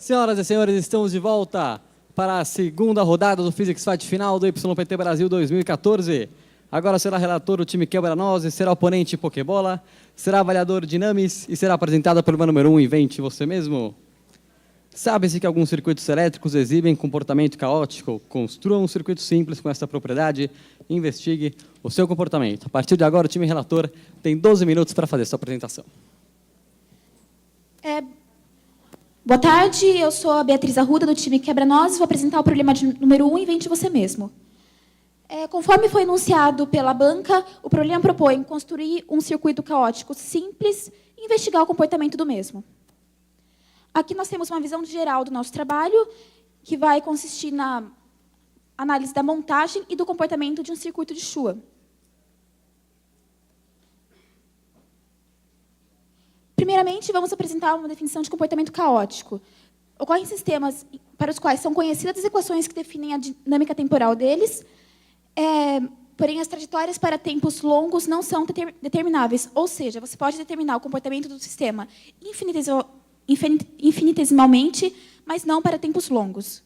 Senhoras e senhores, estamos de volta para a segunda rodada do Physics Fight final do YPT Brasil 2014. Agora será relator o time Quebra-Nozes, será oponente Pokébola, será avaliador Dinamis e será apresentada pelo meu número 1, Invente Você Mesmo. Sabe-se que alguns circuitos elétricos exibem comportamento caótico? Construa um circuito simples com essa propriedade e investigue o seu comportamento. A partir de agora, o time relator tem 12 minutos para fazer sua apresentação. Boa tarde, eu sou a Beatriz Arruda, do time Quebra-Nozes, vou apresentar o problema número 1, Invente Você Mesmo. Conforme foi enunciado pela banca, o problema propõe construir um circuito caótico simples e investigar o comportamento do mesmo. Aqui nós temos uma visão geral do nosso trabalho, que vai consistir na análise da montagem e do comportamento de um circuito de Shua. Primeiramente, vamos apresentar uma definição de comportamento caótico. Ocorrem sistemas para os quais são conhecidas as equações que definem a dinâmica temporal deles, porém as trajetórias para tempos longos não são determináveis, ou seja, você pode determinar o comportamento do sistema infinitesimalmente, mas não para tempos longos.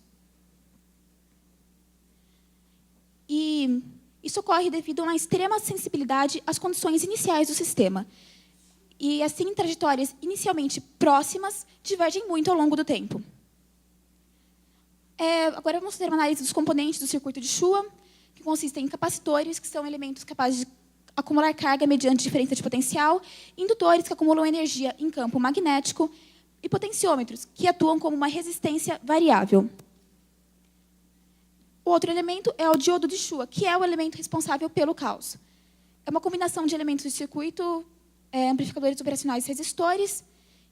E isso ocorre devido a uma extrema sensibilidade às condições iniciais do sistema. E, assim, trajetórias inicialmente próximas divergem muito ao longo do tempo. Agora, vamos fazer uma análise dos componentes do circuito de Shua, que consistem em capacitores, que são elementos capazes de acumular carga mediante diferença de potencial, indutores, que acumulam energia em campo magnético, e potenciômetros, que atuam como uma resistência variável. O outro elemento é o diodo de Shua, que é o elemento responsável pelo caos. É uma combinação de elementos de circuito, amplificadores operacionais e resistores.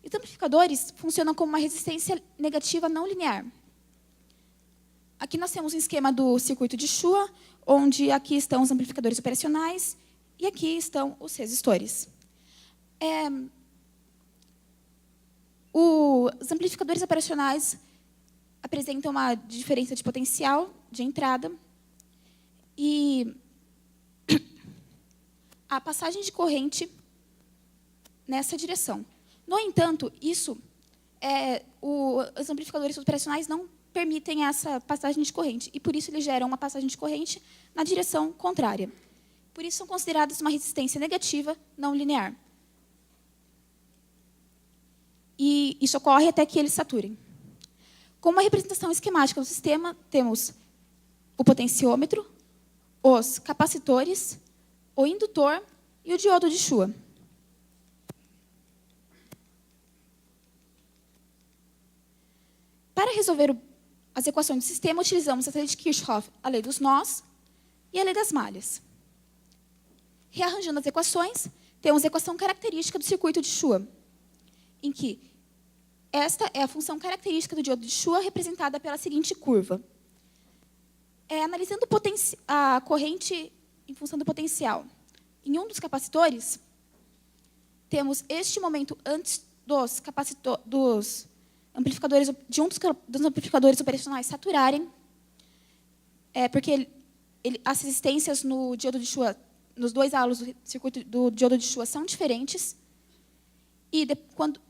E os amplificadores funcionam como uma resistência negativa não linear. Aqui nós temos um esquema do circuito de Shua, onde aqui estão os amplificadores operacionais e aqui estão os resistores. Os amplificadores operacionais apresentam uma diferença de potencial de entrada e a passagem de corrente nessa direção. No entanto, os amplificadores operacionais não permitem essa passagem de corrente, e por isso eles geram uma passagem de corrente na direção contrária. Por isso são considerados uma resistência negativa não linear. E isso ocorre até que eles saturem. Como uma representação esquemática do sistema, temos o potenciômetro, os capacitores, o indutor e o diodo de Shua. Para resolver as equações do sistema, utilizamos a lei de Kirchhoff, a lei dos nós e a lei das malhas. Rearranjando as equações, temos a equação característica do circuito de Shua, em que esta é a função característica do diodo de Shua, representada pela seguinte curva. Analisando a corrente em função do potencial em um dos capacitores, temos este momento antes dos amplificadores, de um dos amplificadores operacionais saturarem, porque as resistências no diodo de Shua, nos dois halos do circuito do diodo de Shua são diferentes,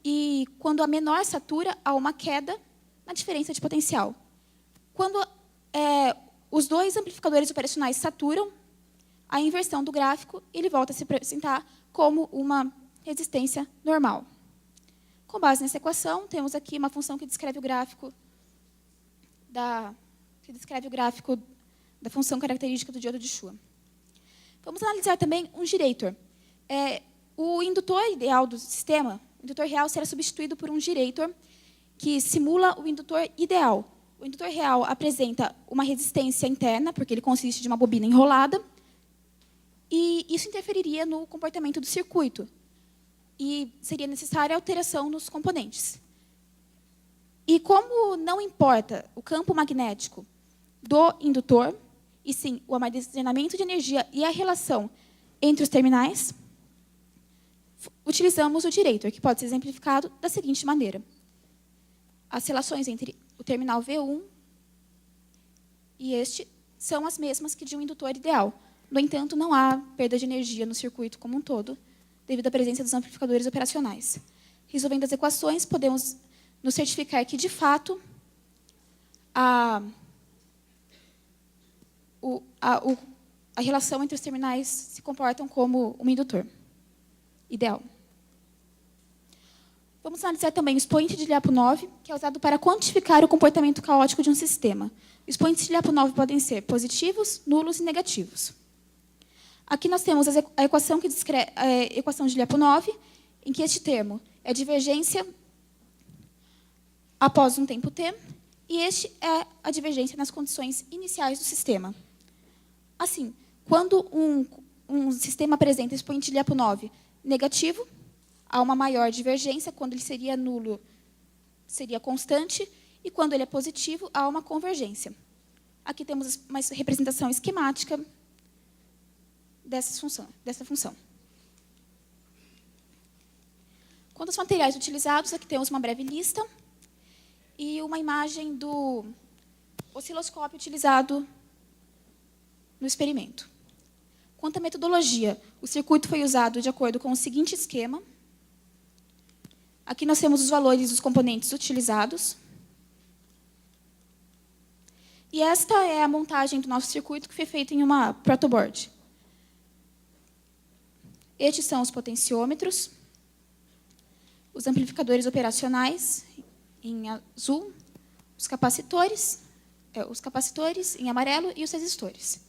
e quando a menor satura, há uma queda na diferença de potencial. Quando os dois amplificadores operacionais saturam, a inversão do gráfico, ele volta a se apresentar como uma resistência normal. Com base nessa equação, temos aqui uma função que descreve o gráfico da função característica do diodo de Shua. Vamos analisar também um girator. O indutor ideal do sistema, o indutor real, será substituído por um girator que simula o indutor ideal. O indutor real apresenta uma resistência interna, porque ele consiste de uma bobina enrolada, e isso interferiria no comportamento do circuito. E seria necessária alteração nos componentes. E como não importa o campo magnético do indutor, e sim o armazenamento de energia e a relação entre os terminais, utilizamos o girator, que pode ser exemplificado da seguinte maneira. As relações entre o terminal V1 e este são as mesmas que de um indutor ideal. No entanto, não há perda de energia no circuito como um todo, devido à presença dos amplificadores operacionais. Resolvendo as equações, podemos nos certificar que, de fato, a relação entre os terminais se comportam como um indutor ideal. Vamos analisar também o expoente de Lyapunov, que é usado para quantificar o comportamento caótico de um sistema. Os expoentes de Lyapunov podem ser positivos, nulos e negativos. Aqui nós temos a equação que descreve a equação de Lyapunov, em que este termo é divergência após um tempo t, e este é a divergência nas condições iniciais do sistema. Assim, quando um sistema apresenta expoente de Lyapunov negativo, há uma maior divergência. Quando ele seria nulo, seria constante, e quando ele é positivo, há uma convergência. Aqui temos uma representação esquemática dessa função. Quanto aos materiais utilizados, aqui temos uma breve lista e uma imagem do osciloscópio utilizado no experimento. Quanto à metodologia, o circuito foi usado de acordo com o seguinte esquema. Aqui nós temos os valores dos componentes utilizados. E esta é a montagem do nosso circuito, que foi feita em uma protoboard. Estes são os potenciômetros, os amplificadores operacionais, em azul, os capacitores em amarelo e os resistores.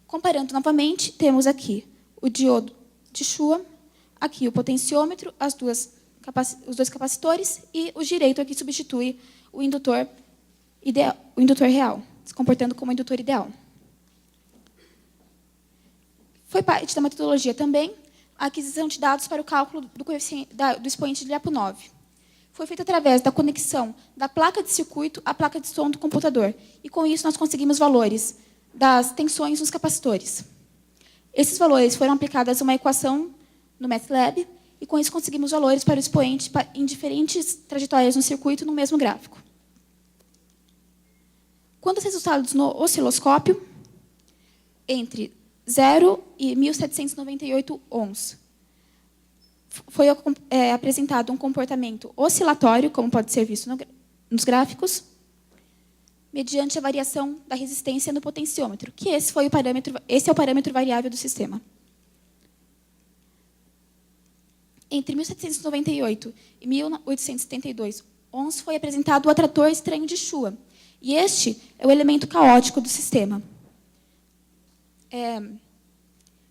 Comparando novamente, temos aqui o diodo de Shua, aqui o potenciômetro, os dois capacitores e o direito aqui substitui o indutor real, se comportando como indutor ideal. Foi parte da metodologia também a aquisição de dados para o cálculo do expoente de Lyapunov. Foi feita através da conexão da placa de circuito à placa de som do computador. E, com isso, nós conseguimos valores das tensões nos capacitores. Esses valores foram aplicados a uma equação no MATLAB, e, com isso, conseguimos valores para o expoente em diferentes trajetórias no circuito no mesmo gráfico. Quanto aos resultados no osciloscópio, entre 0 e 1798 ohms, foi apresentado um comportamento oscilatório, como pode ser visto nos gráficos, mediante a variação da resistência no potenciômetro, que esse é o parâmetro variável do sistema. Entre 1798 e 1872 ohms foi apresentado o atrator estranho de Shua, e este é o elemento caótico do sistema.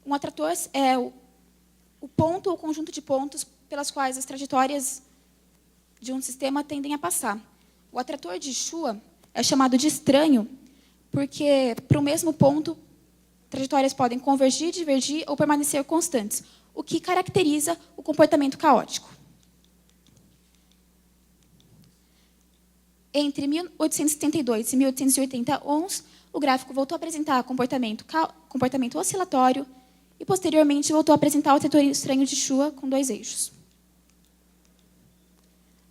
Um atrator é o ponto ou conjunto de pontos pelas quais as trajetórias de um sistema tendem a passar. O atrator de Shua é chamado de estranho porque, para o mesmo ponto, trajetórias podem convergir, divergir ou permanecer constantes, o que caracteriza o comportamento caótico. Entre 1872 e 1880 ohms, o gráfico voltou a apresentar comportamento oscilatório e, posteriormente, voltou a apresentar o atrator estranho de Shua com 2 eixos.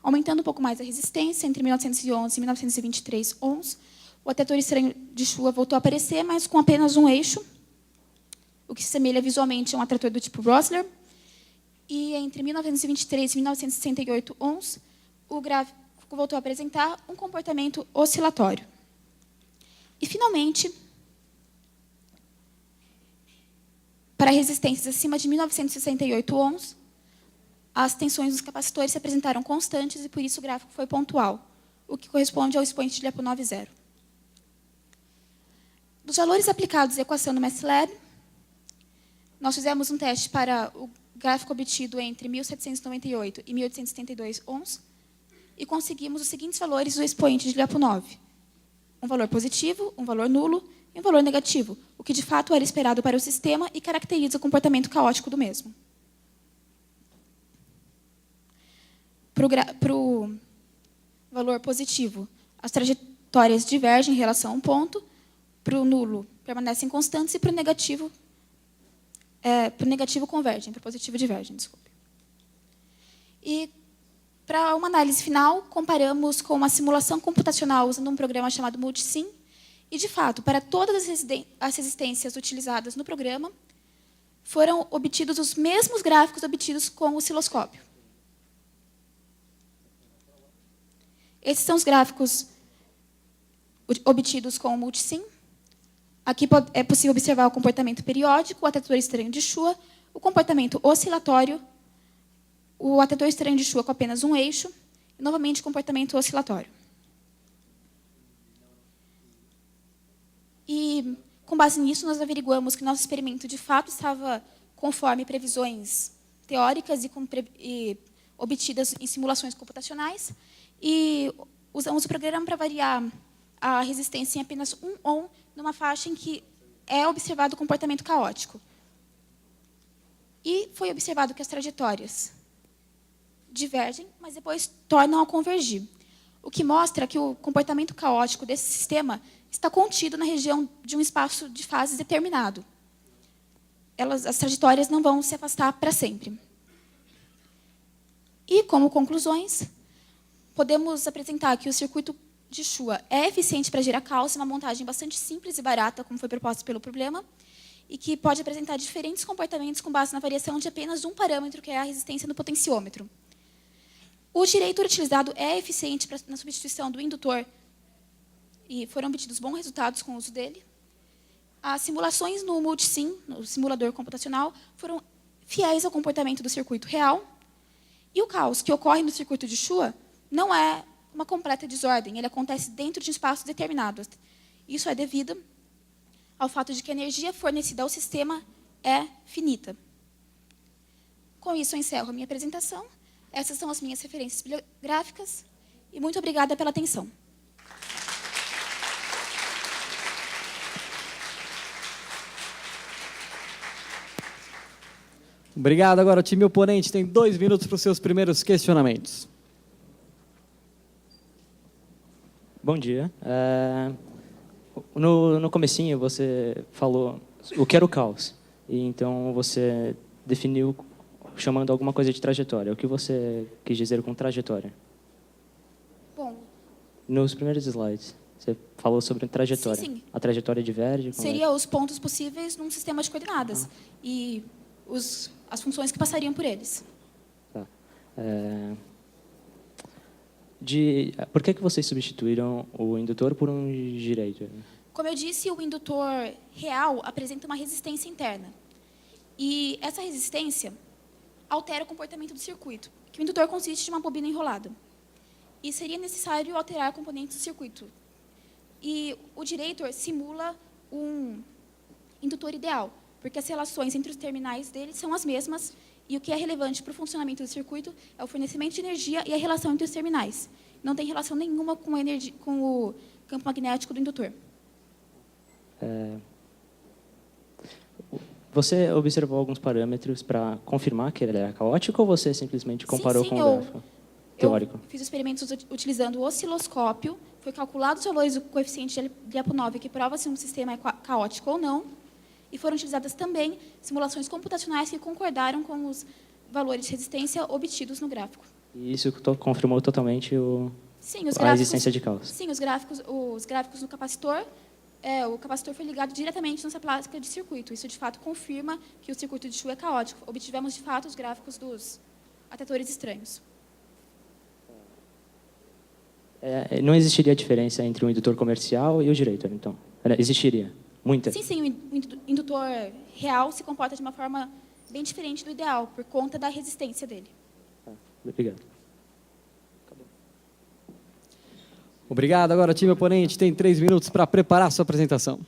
Aumentando um pouco mais a resistência, entre 1911 e 1923 ohms, o atrator estranho de Shua voltou a aparecer, mas com apenas um eixo, o que se assemelha visualmente a um atrator do tipo Rosler. E entre 1923 e 1968 ohms, o gráfico voltou a apresentar um comportamento oscilatório. E, finalmente, para resistências acima de 1968 ohms, as tensões dos capacitores se apresentaram constantes e, por isso, o gráfico foi pontual, o que corresponde ao expoente de Lyapunov 0. Dos valores aplicados à equação no MATLAB, nós fizemos um teste para o gráfico obtido entre 1798 e 1872 ohms e conseguimos os seguintes valores do expoente de Lyapunov: um valor positivo, um valor nulo e um valor negativo, o que de fato era esperado para o sistema e caracteriza o comportamento caótico do mesmo. Para o valor positivo, as trajetórias divergem em relação a um ponto, para o nulo permanecem constantes e para o negativo convergem, para o positivo divergem, desculpe. E, para uma análise final, comparamos com uma simulação computacional usando um programa chamado Multisim. E, de fato, para todas as resistências utilizadas no programa, foram obtidos os mesmos gráficos obtidos com o osciloscópio. Esses são os gráficos obtidos com o multisim. Aqui é possível observar o comportamento periódico, o atetor estranho de Shua, o comportamento oscilatório, o atetor estranho de Shua com apenas um eixo, e, novamente, comportamento oscilatório. E, com base nisso, nós averiguamos que nosso experimento, de fato, estava conforme previsões teóricas e obtidas em simulações computacionais, e usamos o programa para variar a resistência em apenas 1 ohm, numa faixa em que é observado o comportamento caótico. E foi observado que as trajetórias divergem, mas depois tornam a convergir, o que mostra que o comportamento caótico desse sistema está contido na região de um espaço de fases determinado. As trajetórias não vão se afastar para sempre. E, como conclusões, podemos apresentar que o circuito de Shua é eficiente para gerar caos, uma montagem bastante simples e barata, como foi proposto pelo problema, e que pode apresentar diferentes comportamentos com base na variação de apenas um parâmetro, que é a resistência no potenciômetro. O diretor utilizado é eficiente na substituição do indutor, e foram obtidos bons resultados com o uso dele. As simulações no multisim, no simulador computacional, foram fiéis ao comportamento do circuito real. E o caos que ocorre no circuito de Shua não é uma completa desordem, ele acontece dentro de um espaço determinado. Isso é devido ao fato de que a energia fornecida ao sistema é finita. Com isso, eu encerro a minha apresentação. Essas são as minhas referências bibliográficas. E muito obrigada pela atenção. Obrigado. Agora o time oponente tem 2 minutos para os seus primeiros questionamentos. Bom dia. No comecinho você falou o que era o caos. E então você definiu chamando alguma coisa de trajetória. O que você quis dizer com trajetória? Bom, Nos primeiros slides, você falou sobre trajetória. Sim. A trajetória diverge? Seria os pontos possíveis num sistema de coordenadas e as funções que passariam por eles. Tá. Por que vocês substituíram o indutor por um diretor? Como eu disse, o indutor real apresenta uma resistência interna. E essa resistência altera o comportamento do circuito, que o indutor consiste de uma bobina enrolada. E seria necessário alterar componentes do circuito. E o diretor simula um indutor ideal, porque as relações entre os terminais dele são as mesmas, e o que é relevante para o funcionamento do circuito é o fornecimento de energia e a relação entre os terminais. Não tem relação nenhuma com o campo magnético do indutor. Você observou alguns parâmetros para confirmar que ele era caótico ou você simplesmente comparou Sim, com o gráfico teórico? Eu fiz experimentos utilizando o osciloscópio, foi calculado os valores do coeficiente de Lyapunov, que prova se um sistema é caótico ou não, e foram utilizadas também simulações computacionais que concordaram com os valores de resistência obtidos no gráfico. E isso confirmou totalmente a existência de caos? Sim, os gráficos no capacitor, o capacitor foi ligado diretamente nessa placa de circuito. Isso, de fato, confirma que o circuito de Shua é caótico. Obtivemos, de fato, os gráficos dos atetores estranhos. Não existiria diferença entre o indutor comercial e o diretor, então? Existiria? Muita? Sim, o indutor real se comporta de uma forma bem diferente do ideal, por conta da resistência dele. Obrigado. Obrigado. Agora o time oponente tem 3 minutos para preparar a sua apresentação.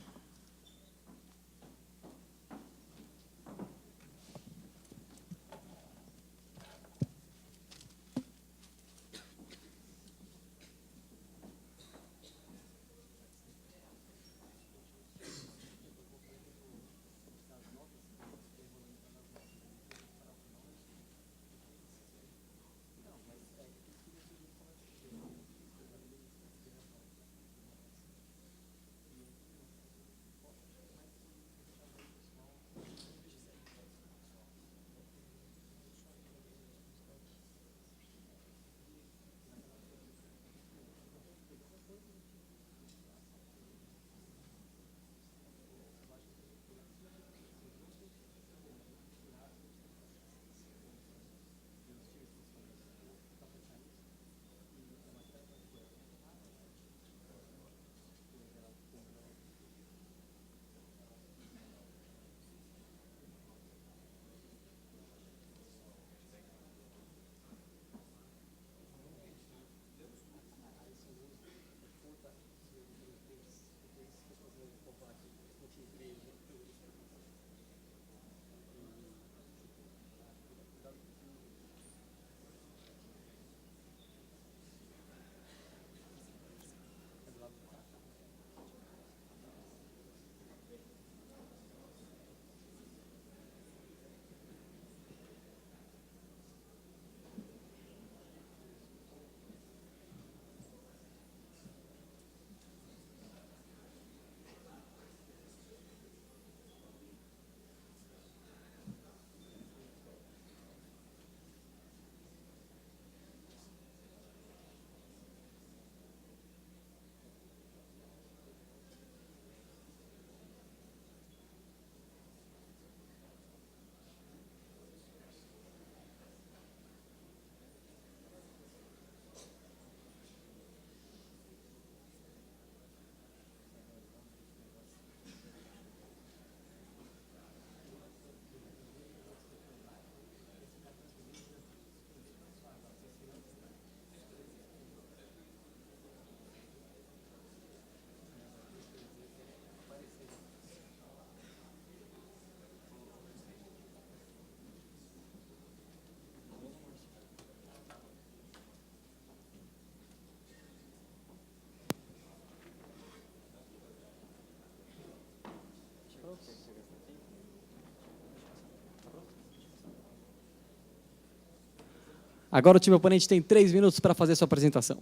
Agora o time oponente tem 3 minutos para fazer sua apresentação.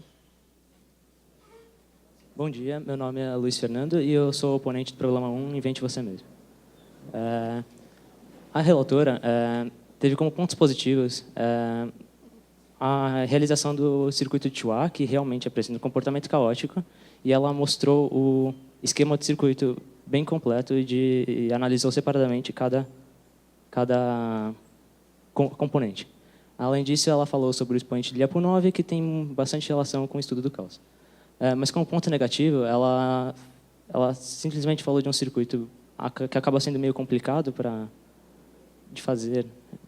Bom dia, meu nome é Luiz Fernando e eu sou oponente do problema 1, Invente Você Mesmo. A relatora teve como pontos positivos a realização do circuito de Chua, que realmente apresenta um comportamento caótico, e ela mostrou o esquema de circuito bem completo e analisou separadamente cada componente. Além disso, ela falou sobre o expoente de Lyapunov, que tem bastante relação com o estudo do caos. Mas como ponto negativo, ela simplesmente falou de um circuito que acaba sendo meio complicado de fazer,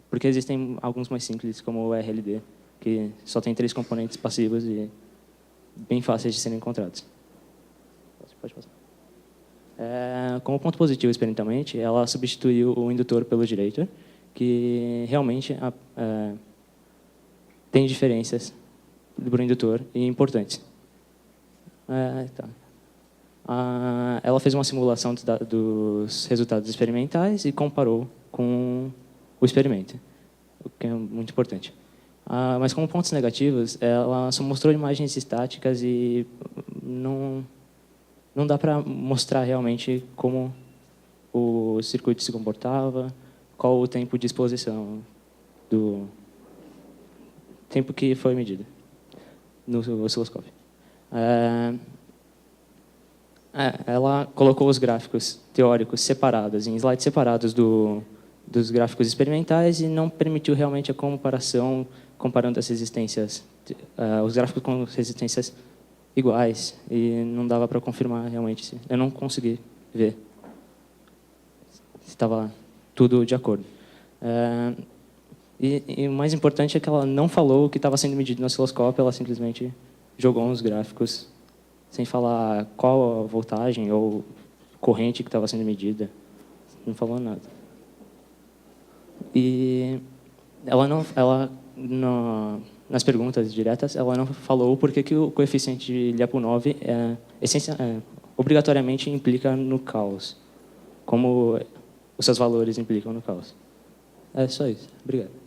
porque existem alguns mais simples, como o RLD, que só tem 3 componentes passivos e bem fáceis de serem encontrados. Pode passar. Como ponto positivo, experimentalmente, ela substituiu o indutor pelo girator, que realmente tem diferenças do indutor e importantes. Ela fez uma simulação dos resultados experimentais e comparou com o experimento, o que é muito importante. Mas como pontos negativos, ela só mostrou imagens estáticas e não dá para mostrar realmente como o circuito se comportava, qual o tempo de exposição do tempo que foi medido no osciloscópio. Ela colocou os gráficos teóricos separados, em slides separados dos gráficos experimentais, e não permitiu realmente a comparação, comparando as resistências, os gráficos com resistências iguais, e não dava para confirmar realmente. Eu não consegui ver se estava tudo de acordo. E o mais importante é que ela não falou o que estava sendo medido no osciloscópio, ela simplesmente jogou uns gráficos sem falar qual a voltagem ou corrente que estava sendo medida. Não falou nada. E nas perguntas diretas, ela não falou por que o coeficiente de Lyapunov obrigatoriamente implica no caos, como os seus valores implicam no caos. É só isso. Obrigado.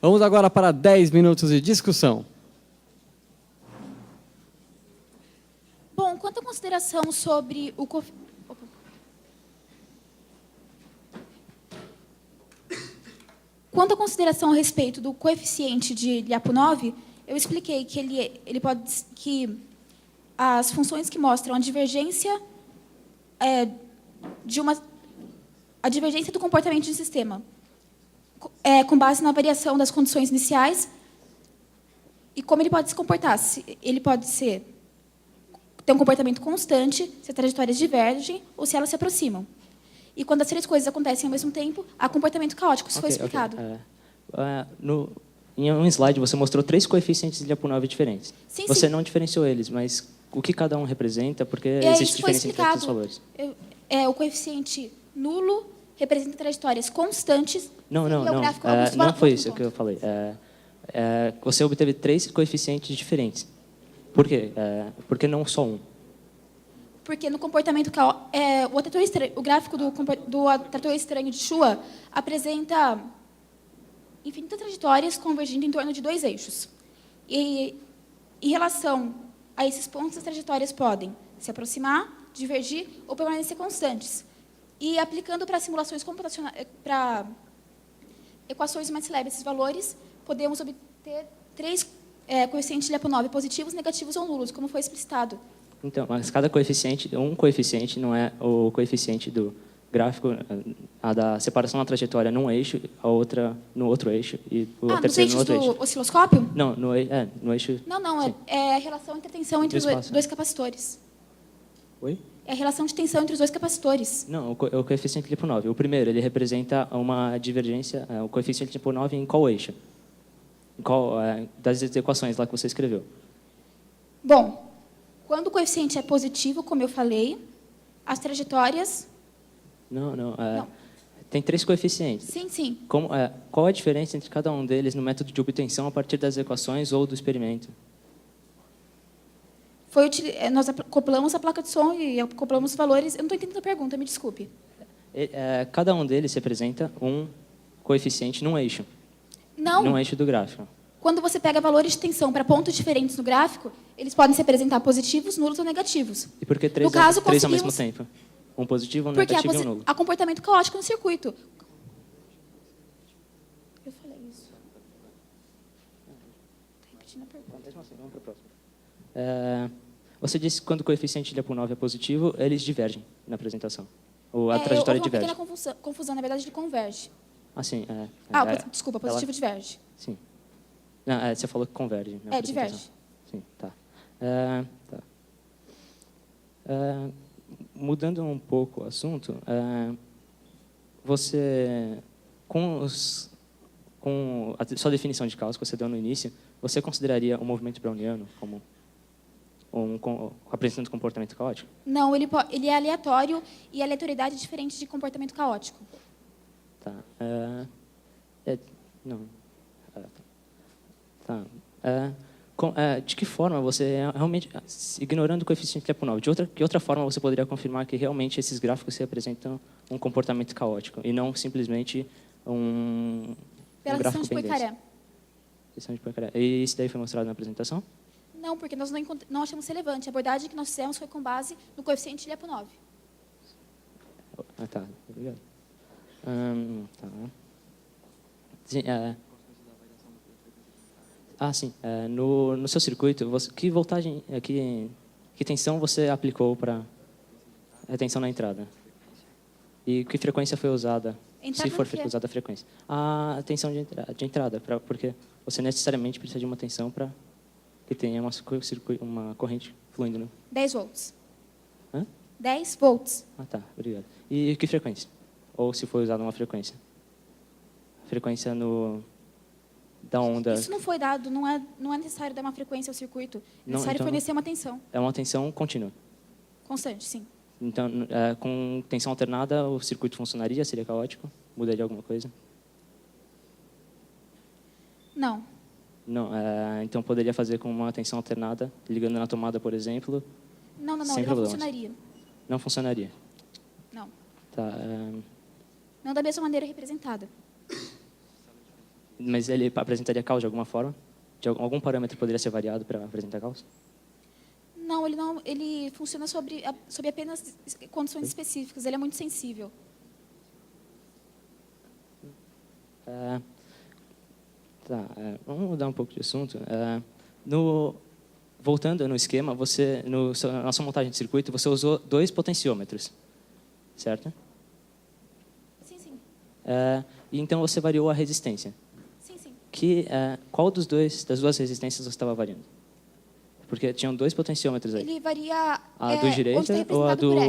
Vamos agora para 10 minutos de discussão. Bom, quanto à consideração sobre o Quanto à consideração a respeito do coeficiente de Lyapunov, eu expliquei que as funções que mostram a divergência do comportamento de um sistema com base na variação das condições iniciais e como ele pode se comportar. Ele pode ter um comportamento constante, se as trajetórias divergem ou se elas se aproximam. E quando as 3 coisas acontecem ao mesmo tempo, há comportamento caótico. Isso foi explicado. Em um slide, você mostrou 3 coeficientes de Lyapunov diferentes. Sim, você sim. não diferenciou eles, mas o que cada um representa, porque existe diferença entre os valores. O coeficiente nulo representa trajetórias constantes. Não foi isso que eu falei. Você obteve 3 coeficientes diferentes. Por quê? Por que não só um? Porque no comportamento o gráfico do atrator estranho de Chua apresenta infinitas trajetórias convergindo em torno de 2 eixos. E em relação a esses pontos, as trajetórias podem se aproximar, divergir ou permanecer constantes. E aplicando para simulações computacionais, para equações mais célebres esses valores, podemos obter 3 coeficientes de Lyapunov positivos, negativos ou nulos, como foi explicitado. Então, mas cada coeficiente, um coeficiente não é o coeficiente do gráfico, a da separação da trajetória num eixo, a outra no outro eixo e a terceira no outro eixo. Nos eixos do osciloscópio? Não, no eixo. Não, é a relação entre a tensão entre os 2 capacitores. Oi? É a relação de tensão entre os 2 capacitores. Não, o coeficiente Lyapunov. O primeiro, ele representa uma divergência, o coeficiente Lyapunov em qual eixo? Em qual das equações lá que você escreveu? Bom, quando o coeficiente é positivo, como eu falei, as trajetórias... Não. Tem 3 coeficientes. Sim. Qual a diferença entre cada um deles no método de obtenção a partir das equações ou do experimento? Nós acoplamos a placa de som e acoplamos os valores. Eu não estou entendendo a pergunta, me desculpe. Cada um deles representa um coeficiente num eixo. Não. Num eixo do gráfico. Quando você pega valores de tensão para pontos diferentes no gráfico, eles podem se apresentar positivos, nulos ou negativos. E por que No caso, três ao conseguimos- mesmo tempo? Um positivo, um Porque negativo e um nulo. há comportamento caótico no circuito. Eu falei isso. Está repetindo a pergunta. Vamos para a próxima. Você disse que quando o coeficiente de Lyapunov é positivo, eles divergem na apresentação. Ou a trajetória houve uma diverge. pequena confusão. Na verdade, ele converge. Assim, Desculpa, positivo diverge. Sim. Não, você falou que converge. Na apresentação. Diverge. Sim, tá. Tá. Mudando um pouco o assunto, você, com a sua definição de caos que você deu no início, você consideraria o movimento browniano como apresentando comportamento caótico? Não, ele é aleatório e a aleatoriedade é diferente de comportamento caótico. Tá. Não. Tá. De que forma você realmente, ignorando o coeficiente de Lyapunov, que outra forma você poderia confirmar que realmente esses gráficos se apresentam um comportamento caótico e não simplesmente Pela questão gráfico de bem denso? Poincaré. Questão de Poincaré. E isso daí foi mostrado na apresentação? Não, porque nós não achamos relevante. A abordagem que nós fizemos foi com base no coeficiente de Lyapunov. Tá. Obrigado. Tá. Sim, sim. No seu circuito, que voltagem, que tensão você aplicou para a tensão na entrada? E que frequência foi usada? Entrada Se for no quê? usada a frequência. A tensão de entrada, porque você necessariamente precisa de uma tensão para que tenha uma corrente fluindo, né? 10 volts. Hã? 10 volts. Tá, obrigado. E que frequência? Ou se foi usada uma frequência? Frequência da onda. Isso não foi dado, não é necessário dar uma frequência ao circuito. É necessário então fornecer uma tensão É uma tensão contínua. constante, sim. Então, com tensão alternada, o circuito funcionaria? Seria caótico? Mudaria alguma coisa? Não. Não. Então, poderia fazer com uma tensão alternada, ligando na tomada, por exemplo? Não, Sem ele não problemas. funcionaria. Não funcionaria. Não. Tá. Não da mesma maneira representada. Mas ele apresentaria caos de alguma forma? Algum parâmetro poderia ser variado para apresentar caos? Não, ele funciona sobre apenas condições específicas. Ele é muito sensível. Vamos mudar um pouco de assunto. Voltando no esquema, na sua montagem de circuito, você usou 2 potenciômetros, certo? Sim, sim. E então você variou a resistência. Sim, sim. Qual das duas resistências você estava variando? Porque tinham 2 potenciômetros aí. Ele varia... A do direita onde está ou representado por R.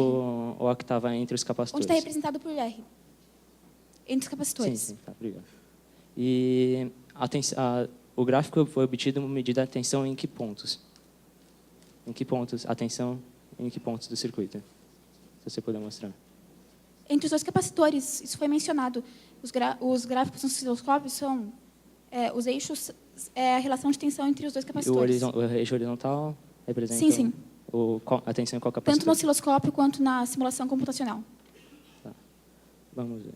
ou a que estava entre os Onde capacitores? está representado por R. Entre os capacitores. Sim, tá, obrigado. E o gráfico foi obtido medida a tensão em que pontos? Em que pontos? A tensão em que pontos do circuito? Se você puder mostrar. Entre os dois capacitores, isso foi mencionado. Os gráficos no osciloscópio são os eixos, a relação de tensão entre os dois capacitores. O eixo horizontal representa Sim. a tensão em qual capacitor? Tanto no osciloscópio quanto na simulação computacional. Tá. Vamos ver.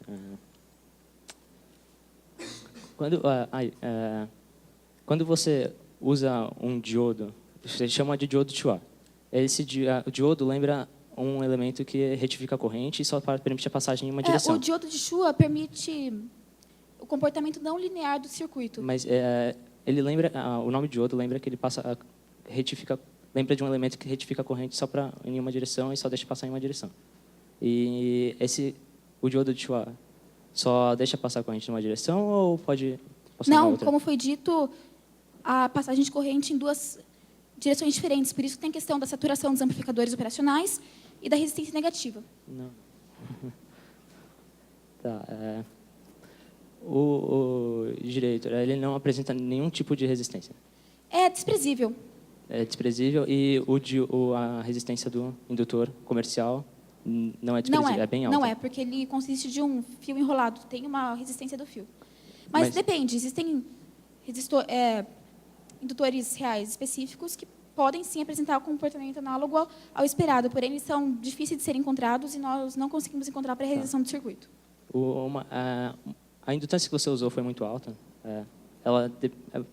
Quando você usa um diodo, você chama de diodo Chua. O diodo lembra um elemento que retifica a corrente e só permite a passagem em uma direção. O diodo de Chua permite o comportamento não linear do circuito. Mas ele lembra, o nome diodo lembra que ele lembra de um elemento que retifica a corrente só em uma direção e só deixa passar em uma direção. E o diodo de Chua só deixa passar a corrente em uma direção ou pode passar em Não, outra? como foi dito, a passagem de corrente em 2 direções diferentes. Por isso tem a questão da saturação dos amplificadores operacionais e da resistência negativa. Não. Tá. O direito, ele não apresenta nenhum tipo de resistência. É desprezível. É desprezível e a resistência do indutor comercial não é desprezível, é bem alta. Não é, porque ele consiste de um fio enrolado. Tem uma resistência do fio. Mas depende. Existem indutores reais específicos que podem sim apresentar um comportamento análogo ao esperado, porém eles são difíceis de serem encontrados e nós não conseguimos encontrar para a realização do circuito. A indutância que você usou foi muito alta? Ela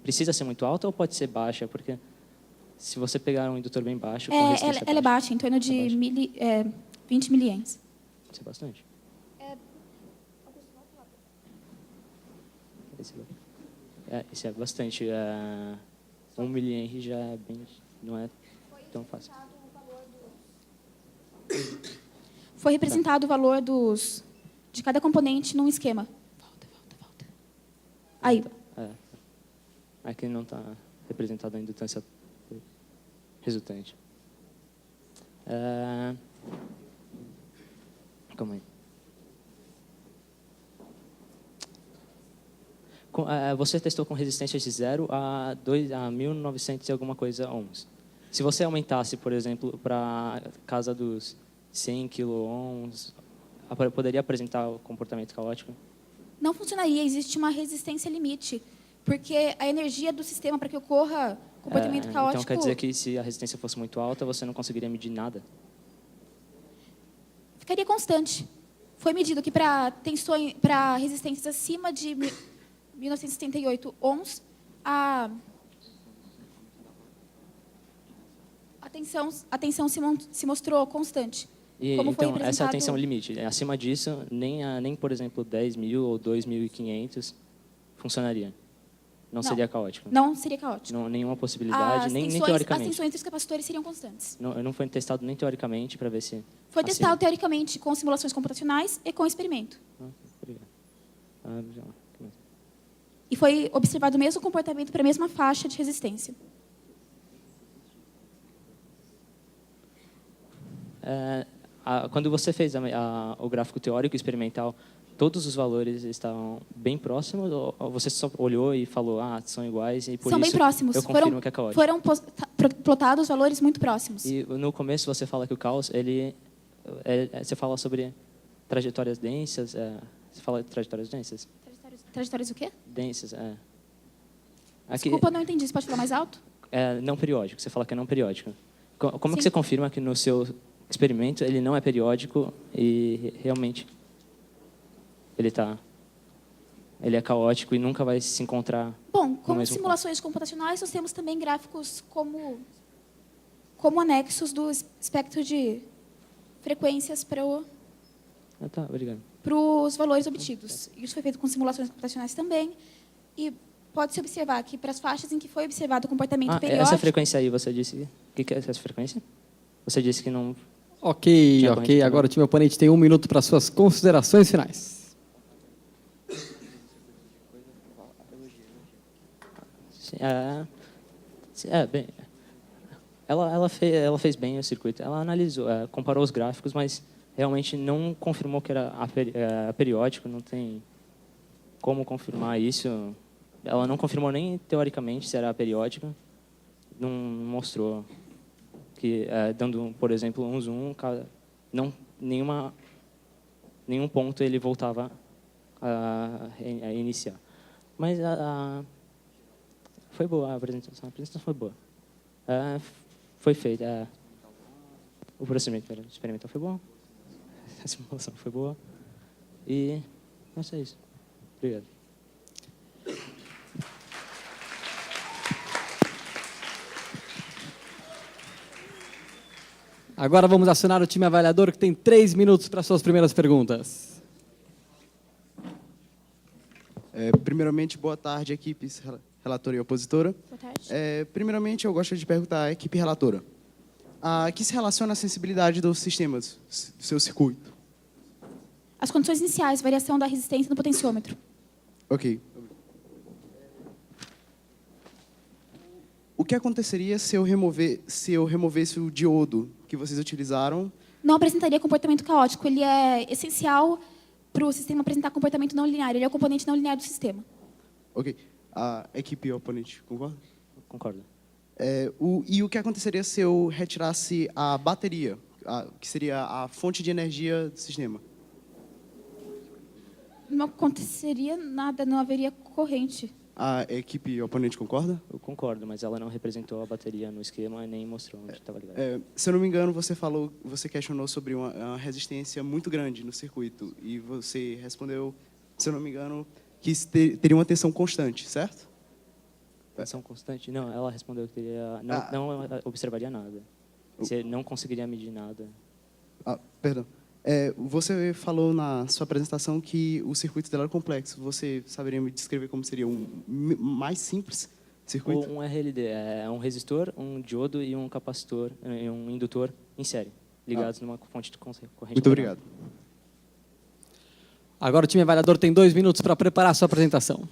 precisa ser muito alta ou pode ser baixa? Porque se você pegar um indutor bem baixo, com resistência Ela é baixa, em torno de 20 miliamps. Isso é bastante. Isso é bastante. 1 milihenry já é bem, não é tão fácil. Foi representado o valor de cada componente num esquema. Volta. Aí. Aqui não está representada a indutância resultante. Calma aí. Você testou com resistência de 0 a 1900 e alguma coisa ohms. Se você aumentasse, por exemplo, para casa dos 100 kΩ, poderia apresentar o comportamento caótico? Não funcionaria, existe uma resistência limite, porque a energia do sistema para que ocorra comportamento caótico... Então quer dizer que se a resistência fosse muito alta, você não conseguiria medir nada? Ficaria constante. Foi medido que para resistências acima de 1978 ohms, a tensão se mostrou constante. Então, essa é a tensão limite. Acima disso, nem por exemplo, 10.000 ou 2.500 funcionaria. Não seria caótico. Não seria caótico. Nenhuma possibilidade, nem teoricamente. As tensões entre os capacitores seriam constantes. Não foi testado nem teoricamente para ver se... Foi testado teoricamente com simulações computacionais e com experimento. Obrigado. E foi observado o mesmo comportamento para a mesma faixa de resistência. Quando você fez o gráfico teórico experimental, todos os valores estavam bem próximos? Ou você só olhou e falou, são iguais e por são isso bem próximos. Eu confirmo que é caótico? Foram plotados valores muito próximos. E no começo você fala que o caos, você fala sobre trajetórias densas, você fala de trajetórias densas? Trajetórias o quê? Densas, Desculpa, não entendi. Você pode falar mais alto? Não periódico, você fala que é não periódico. Como que você confirma que no seu experimento ele não é periódico e realmente ele é caótico e nunca vai se encontrar? Bom, como simulações computacionais, nós temos também gráficos como anexos do espectro de frequências para obrigado. os valores obtidos. Isso foi feito com simulações computacionais também. E pode-se observar que para as faixas em que foi observado o comportamento periódico... Essa frequência aí, você disse... O que é essa frequência? Você disse que não... Ok. Agora o time oponente tem 1 minuto para suas considerações finais. Bem, ela fez bem o circuito. Ela analisou, comparou os gráficos, mas realmente não confirmou que era periódico. Não tem como confirmar isso. Ela não confirmou nem teoricamente se era periódico. Não mostrou que, dando, por exemplo, um zoom, nenhum ponto ele voltava a iniciar. Mas foi boa a apresentação foi boa. Foi feita. O procedimento experimental foi bom. A simulação foi boa. E é só isso. Obrigado. Agora vamos acionar o time avaliador, que tem 3 minutos para suas primeiras perguntas. Primeiramente, boa tarde, equipes relatora e opositora. Boa tarde. Primeiramente, eu gostaria de perguntar à equipe relatora. A que se relaciona a sensibilidade dos sistemas, do seu circuito? As condições iniciais, variação da resistência no potenciômetro. Ok. O que aconteceria se eu removesse o diodo que vocês utilizaram? Não apresentaria comportamento caótico. Ele é essencial para o sistema apresentar comportamento não linear. Ele é o componente não linear do sistema. Ok. A equipe oponente, concorda? Concordo. E o que aconteceria se eu retirasse a bateria, que seria a fonte de energia do sistema? Não aconteceria nada, não haveria corrente. A equipe oponente concorda? Eu concordo, mas ela não representou a bateria no esquema nem mostrou onde estava ligado. Se eu não me engano, você questionou sobre uma resistência muito grande no circuito e você respondeu, se eu não me engano, que teria uma tensão constante, certo? Tensão constante? Não, ela respondeu que teria, não observaria nada. Você não conseguiria medir nada. Perdão. Você falou na sua apresentação que o circuito dela era complexo. Você saberia me descrever como seria um mais simples circuito? Um RLD é um resistor, um diodo e um capacitor, e um indutor em série, ligados numa fonte de corrente. Muito obrigado. Agora o time avaliador tem 2 minutos para preparar a sua apresentação.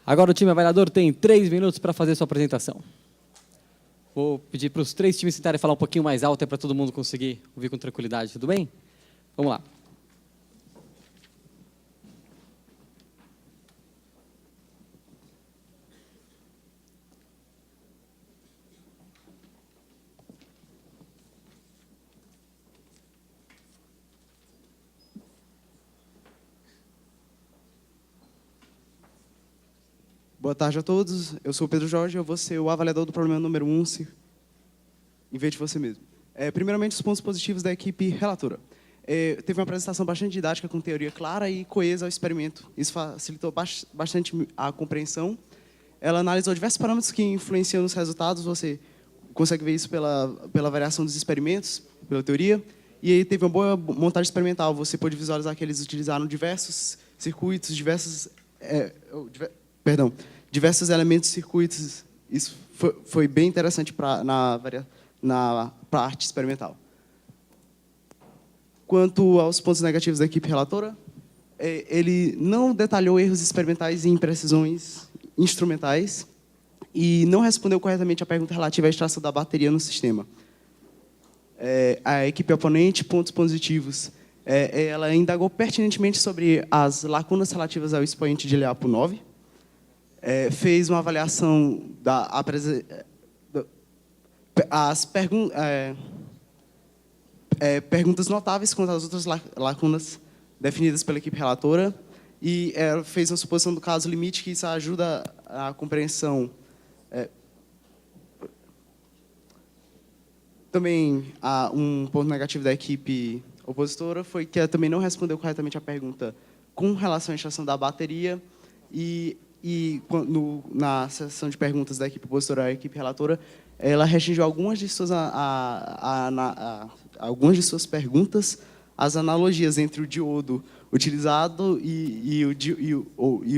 Agora o time avaliador tem 3 minutos para fazer sua apresentação. Vou pedir para os 3 times tentarem falar um pouquinho mais alto para todo mundo conseguir ouvir com tranquilidade, tudo bem? Vamos lá. Boa tarde a todos. Eu sou o Pedro Jorge, eu vou ser o avaliador do problema número 1, em vez de você mesmo. Primeiramente, os pontos positivos da equipe relatora. Teve uma apresentação bastante didática, com teoria clara e coesa ao experimento. Isso facilitou bastante a compreensão. Ela analisou diversos parâmetros que influenciam nos resultados. Você consegue ver isso pela variação dos experimentos, pela teoria. E aí teve uma boa montagem experimental. Você pôde visualizar que eles utilizaram diversos circuitos, diversos elementos circuitos. Isso foi bem interessante na parte experimental. Quanto aos pontos negativos da equipe relatora, ele não detalhou erros experimentais e imprecisões instrumentais e não respondeu corretamente a pergunta relativa à extração da bateria no sistema. A equipe oponente, pontos positivos. Ela indagou pertinentemente sobre as lacunas relativas ao expoente de Lyapunov 9, fez uma avaliação perguntas notáveis quanto às outras lacunas definidas pela equipe relatora e fez uma suposição do caso limite, que isso ajuda a compreensão. Também, um ponto negativo da equipe opositora foi que ela também não respondeu corretamente a pergunta com relação à extração da bateria na sessão de perguntas da equipe opositora à equipe relatora, ela restringiu algumas de suas perguntas às analogias entre o diodo, utilizado e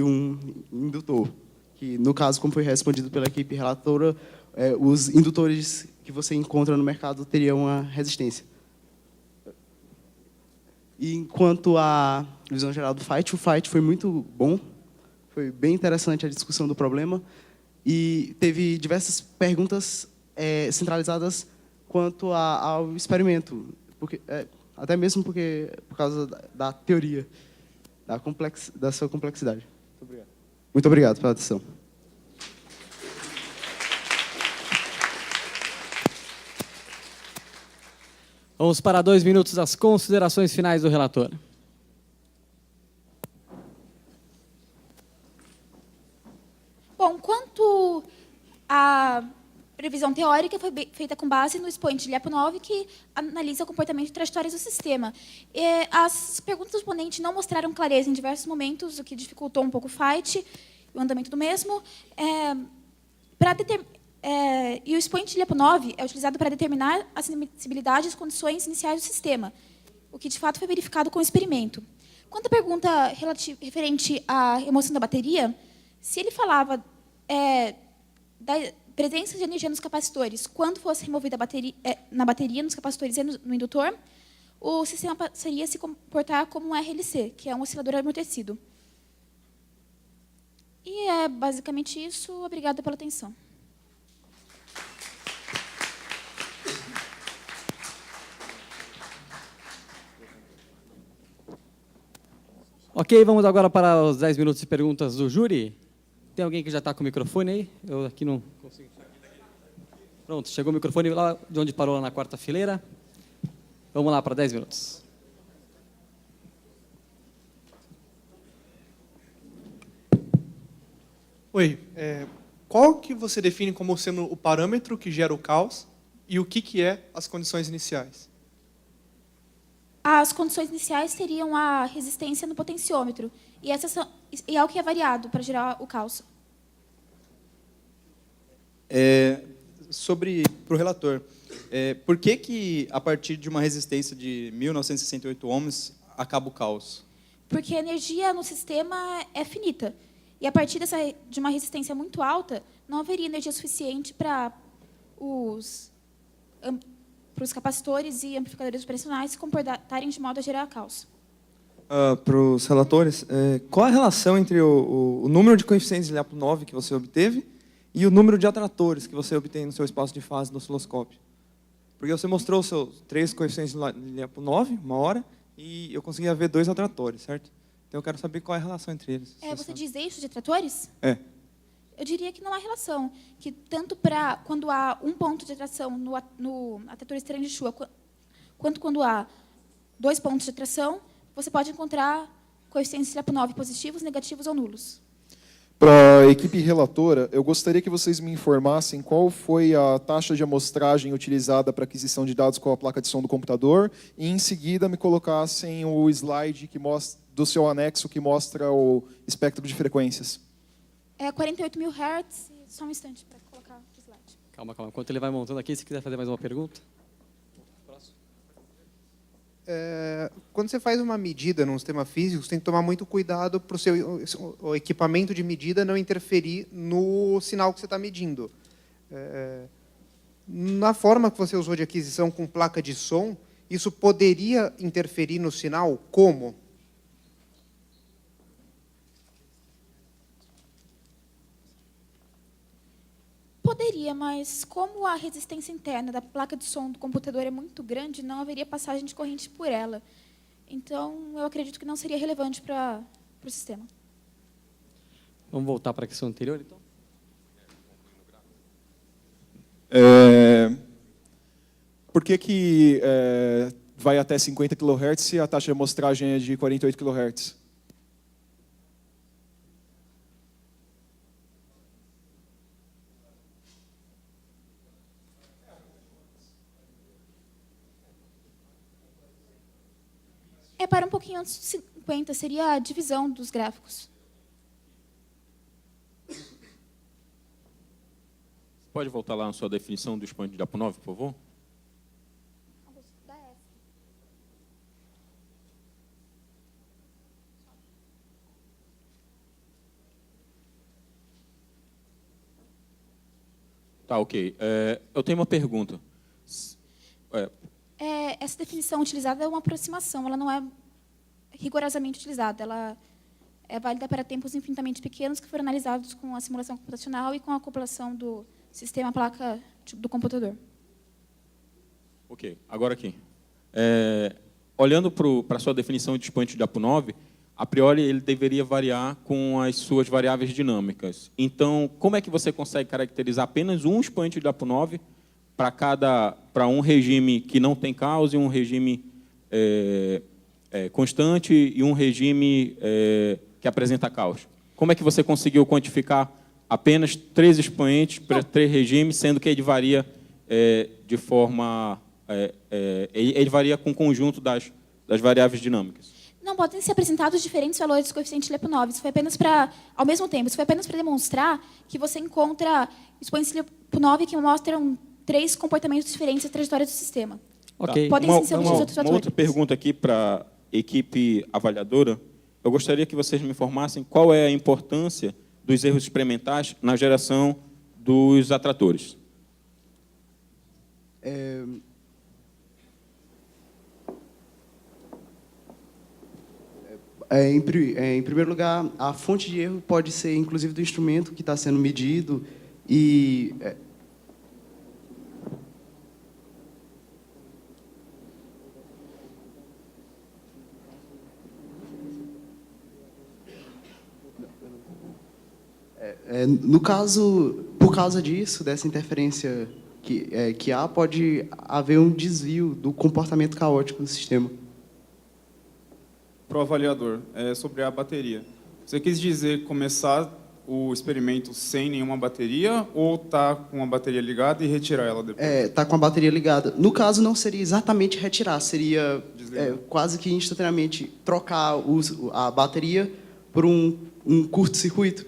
um indutor. Que, no caso, como foi respondido pela equipe relatora, os indutores que você encontra no mercado teriam uma resistência. E enquanto à visão geral do FIGHT, o FIGHT foi muito bom, foi bem interessante a discussão do problema, e teve diversas perguntas centralizadas quanto ao experimento, até mesmo por causa da teoria, da sua complexidade. Muito obrigado pela atenção. Vamos para 2 minutos as considerações finais do relator. Bom, quanto à previsão teórica, foi feita com base no expoente de Lyapunov, que analisa o comportamento e trajetórias do sistema. As perguntas do ponente não mostraram clareza em diversos momentos, o que dificultou um pouco o FIGHT e o andamento do mesmo. E o expoente de Lyapunov é utilizado para determinar a admissibilidade e as condições iniciais do sistema, o que, de fato, foi verificado com o experimento. Quanto à pergunta referente à remoção da bateria, se ele falava da presença de energia nos capacitores quando fosse removida a bateria, na bateria, nos capacitores e no indutor, o sistema passaria a se comportar como um RLC, que é um oscilador amortecido. E é basicamente isso. Obrigada pela atenção. Ok, vamos agora para os 10 minutos de perguntas do júri. Tem alguém que já está com o microfone aí? Eu aqui não consigo. Pronto, chegou o microfone lá de onde parou, lá na quarta fileira. Vamos lá para 10 minutos. Oi, qual que você define como sendo o parâmetro que gera o caos e o que é as condições iniciais? As condições iniciais seriam a resistência no potenciômetro, e é o que é variado para gerar o caos. Para o relator, por que a partir de uma resistência de 1968 ohms acaba o caos? Porque a energia no sistema é finita. E a partir de uma resistência muito alta, não haveria energia suficiente para os capacitores e amplificadores operacionais se comportarem de modo a gerar caos. Para os relatores, qual a relação entre o número de coeficientes de Lyapunov que você obteve e o número de atratores que você obtém no seu espaço de fase do osciloscópio? Porque você mostrou os seus 3 coeficientes de Lyapunov, uma hora, e eu conseguia ver 2 atratores, certo? Então eu quero saber qual é a relação entre eles. Você diz eixos de atratores? Eu diria que não há relação. Que tanto quando há um ponto de atração no atrator estranho de Shua, quanto quando há 2 pontos de atração, você pode encontrar coeficientes de Lyapunov positivos, negativos ou nulos. Para a equipe relatora, eu gostaria que vocês me informassem qual foi a taxa de amostragem utilizada para aquisição de dados com a placa de som do computador e, em seguida, me colocassem o slide do seu anexo que mostra o espectro de frequências. 48.000 Hz. Só um instante para colocar o slide. Calma. Enquanto ele vai montando aqui, se quiser fazer mais uma pergunta. Quando você faz uma medida num sistema físico, você tem que tomar muito cuidado para o equipamento de medida não interferir no sinal que você está medindo. Na forma que você usou de aquisição com placa de som, isso poderia interferir no sinal? Como? Poderia, mas como a resistência interna da placa de som do computador é muito grande, não haveria passagem de corrente por ela. Então, eu acredito que não seria relevante para o sistema. Vamos voltar para a questão anterior, então? Por que vai até 50 kHz se a taxa de amostragem é de 48 kHz? Para um pouquinho antes de 50, seria a divisão dos gráficos. Pode voltar lá na sua definição do expoente de Lyapunov, por favor? Tá, ok. Eu tenho uma pergunta. Essa definição utilizada é uma aproximação, ela não é rigorosamente utilizada. Ela é válida para tempos infinitamente pequenos que foram analisados com a simulação computacional e com a acoplação do sistema placa do computador. Ok, agora aqui. Olhando para a sua definição de expoente de APO9, a priori ele deveria variar com as suas variáveis dinâmicas. Então, como é que você consegue caracterizar apenas um expoente de APO9 para um regime que não tem caos e um regime constante e um regime que apresenta caos? Como é que você conseguiu quantificar apenas 3 expoentes para 3 regimes, sendo que ele varia de forma... ele varia com o conjunto das variáveis dinâmicas? Não podem ser apresentados diferentes valores do coeficiente de LEPO9. Isso foi apenas para, ao mesmo tempo, isso foi apenas para demonstrar que você encontra expoentes de LEPO9 que mostram 3 comportamentos diferentes da trajetória do sistema. Ok. Podem sim ser outros fatores. Uma outra pergunta aqui para a equipe avaliadora. Eu gostaria que vocês me informassem qual é a importância dos erros experimentais na geração dos atratores. Em primeiro lugar, a fonte de erro pode ser, inclusive, do instrumento que está sendo medido e... no caso, por causa disso, dessa interferência que há, pode haver um desvio do comportamento caótico do sistema. Para o avaliador, sobre a bateria. Você quis dizer começar o experimento sem nenhuma bateria ou tá com a bateria ligada e retirar ela depois? Tá com a bateria ligada. No caso, não seria exatamente retirar, seria quase que instantaneamente trocar a bateria por um curto-circuito.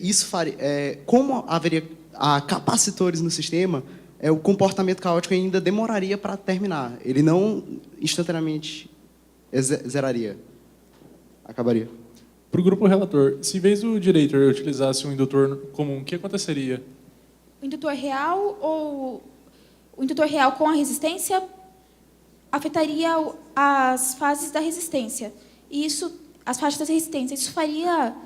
Isso faria, como haveria capacitores no sistema, o comportamento caótico ainda demoraria para terminar. Ele não instantaneamente zeraria, acabaria. Para o grupo relator, se em vez do diretor utilizasse um indutor comum, o que aconteceria? O indutor real ou o indutor real com a resistência afetaria as fases da resistência. E isso, as faixas da resistência, isso faria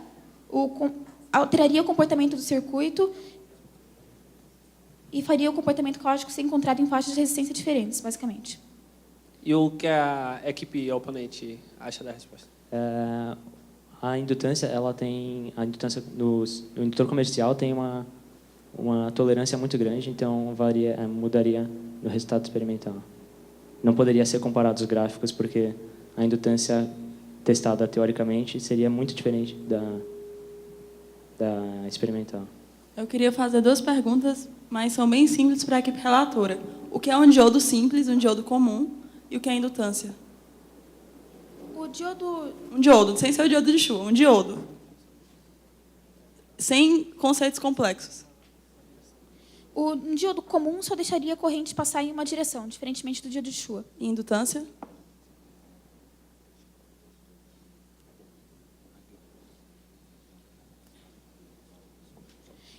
alteraria o comportamento do circuito e faria o comportamento caótico ser encontrado em faixas de resistência diferentes, basicamente. E o que a equipe oponente acha da resposta? A indutância, no indutor comercial tem uma tolerância muito grande, então mudaria no resultado experimental. Não poderia ser comparado os gráficos, porque a indutância testada teoricamente seria muito diferente da experimental. Eu queria fazer 2 perguntas, mas são bem simples para a equipe relatora. O que é um diodo simples, um diodo comum, e o que é indutância? O diodo... Um diodo, sem ser o diodo de Shua, um diodo. Sem conceitos complexos. O diodo comum só deixaria a corrente passar em uma direção, diferentemente do diodo de Shua. E indutância?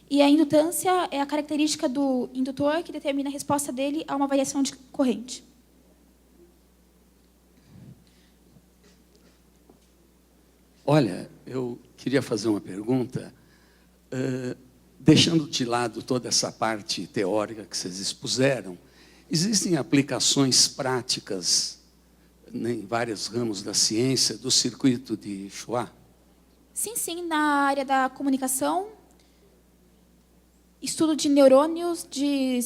E a indutância é a característica do indutor que determina a resposta dele a uma variação de corrente. Olha, eu queria fazer uma pergunta, deixando de lado toda essa parte teórica que vocês expuseram, existem aplicações práticas em vários ramos da ciência do circuito de Shua? Sim, na área da comunicação, estudo de neurônios, de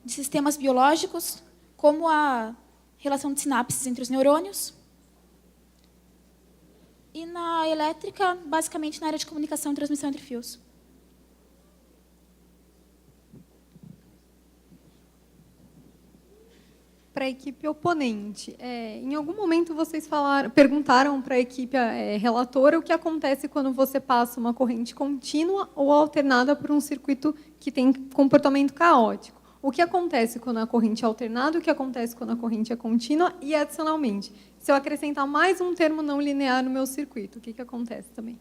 sistemas biológicos, como a relação de sinapses entre os neurônios. E na elétrica, basicamente na área de comunicação e transmissão entre fios. Para a equipe oponente, em algum momento vocês perguntaram para a equipe relatora o que acontece quando você passa uma corrente contínua ou alternada por um circuito que tem comportamento caótico. O que acontece quando a corrente é alternada, o que acontece quando a corrente é contínua e, adicionalmente, se eu acrescentar mais um termo não linear no meu circuito, o que acontece também?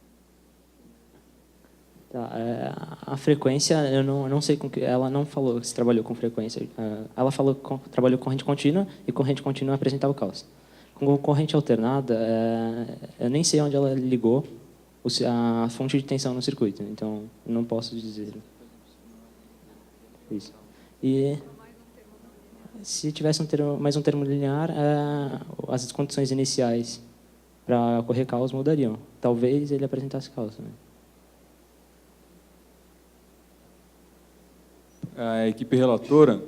Tá, a frequência, eu não sei com que... Ela não falou se trabalhou com frequência. Ela falou que trabalhou com corrente contínua, e corrente contínua apresentava o caos. Com corrente alternada, eu nem sei onde ela ligou a fonte de tensão no circuito, então não posso dizer. Isso. E se tivesse mais um termo linear, as condições iniciais para ocorrer caos mudariam. Talvez ele apresentasse caos também. A equipe relatora,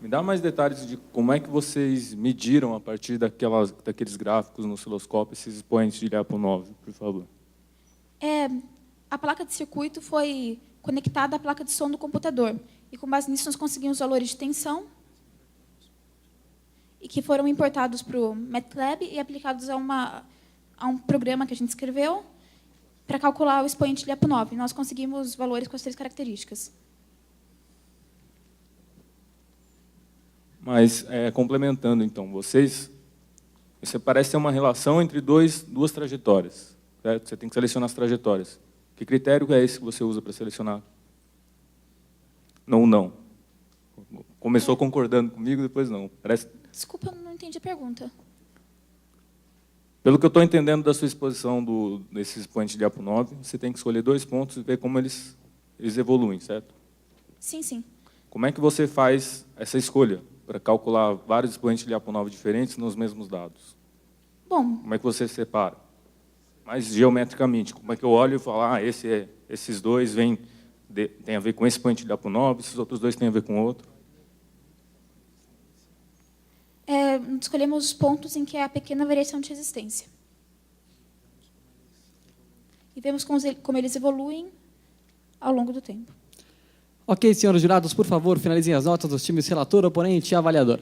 me dá mais detalhes de como é que vocês mediram, a partir daqueles gráficos no osciloscópio, esses expoentes de Lyapunov, por favor. A placa de circuito foi conectada à placa de som do computador. E, com base nisso, nós conseguimos valores de tensão e que foram importados para o MATLAB e aplicados a um programa que a gente escreveu para calcular o expoente de Lyapunov. Nós conseguimos valores com as 3 características. Mas, complementando, então, você parece ter uma relação entre duas trajetórias, certo? Você tem que selecionar as trajetórias. Que critério é esse que você usa para selecionar? Não. Começou concordando comigo, depois não. Desculpa, eu não entendi a pergunta. Pelo que eu estou entendendo da sua exposição desse expoente de Lyapunov, você tem que escolher 2 pontos e ver como eles evoluem, certo? Sim, sim. Como é que você faz essa escolha para calcular vários expoentes de Lyapunov diferentes nos mesmos dados? Bom, Como é que você separa? Mais geometricamente, como é que eu olho e falo, esses 2 têm a ver com esse expoente de Lyapunov, esses outros 2 têm a ver com outro? escolhemos os pontos em que há pequena variação de resistência. E vemos como eles evoluem ao longo do tempo. Ok, senhores jurados, por favor, finalizem as notas dos times relator, oponente e avaliador.